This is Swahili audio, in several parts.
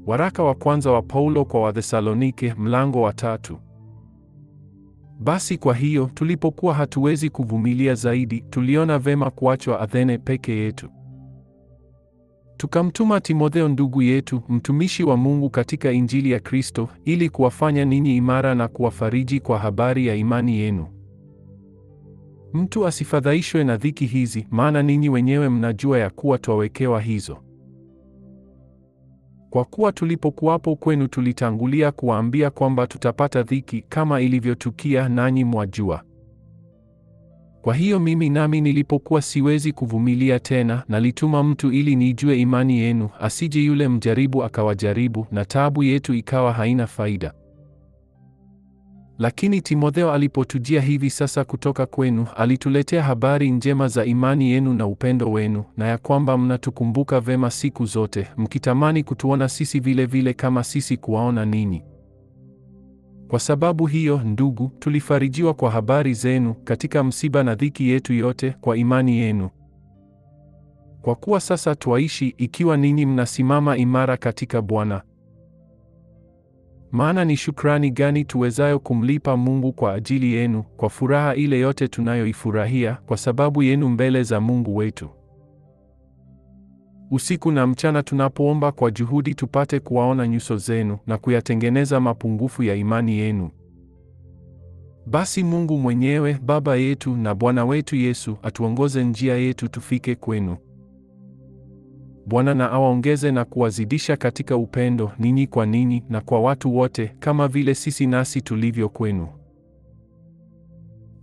Waraka wa kwanza wa Paulo kwa Wathesalonike, mlango wa 3. Basi kwa hiyo, tulipokuwa hatuwezi kuvumilia zaidi, tuliona vema kuachwa Athene peke yetu. Tukamtuma Timotheo ndugu yetu, mtumishi wa Mungu katika Injili ya Kristo, ili kuwafanya ninyi imara na kuwafariji kwa habari ya imani yenu. Mtu asifadhaishwe na dhiki hizi, maana ninyi wenyewe mnajua ya kuwa twawekewa hizo. Kwa kuwa tulipokuwapo kwenu tulitangulia kuwaambia kwamba tutapata dhiki kama ilivyotukia, nanyi mwajua. Kwa hiyo mimi nami nilipokuwa siwezi kuvumilia tena, nalituma mtu ili nijue imani yenu, asije yule mjaribu akawajaribu na taabu yetu ikawa haina faida. Lakini Timotheo alipotujia hivi sasa kutoka kwenu, alituletea habari njema za imani yenu na upendo wenu, na ya kwamba mnatukumbuka vema siku zote, mkitamani kutuona sisi vile vile kama sisi kuwaona ninyi. Kwa sababu hiyo, ndugu, tulifarijiwa kwa habari zenu katika msiba na dhiki yetu yote kwa imani yenu. Kwa kuwa sasa twaishi ikiwa ninyi mnasimama imara katika Bwana. Maana ni shukrani gani tuwezayo kumlipa Mungu kwa ajili yenu, kwa furaha ile yote tunayoifurahia kwa sababu yenu mbele za Mungu wetu. Usiku na mchana tunapoomba kwa juhudi tupate kuwaona nyuso zenu na kuyatengeneza mapungufu ya imani yenu. Basi Mungu mwenyewe, Baba yetu na Bwana wetu Yesu, atuongoze njia yetu tufike kwenu. Bwana na awaongeze na kuwazidisha katika upendo, ninyi kwa ninyi na kwa watu wote, kama vile sisi nasi tulivyo kwenu.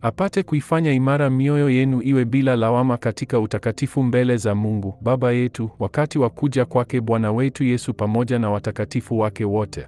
Apate kuifanya imara mioyo yenu iwe bila lawama katika utakatifu mbele za Mungu Baba yetu, wakati wa kuja kwake Bwana wetu Yesu pamoja na watakatifu wake wote.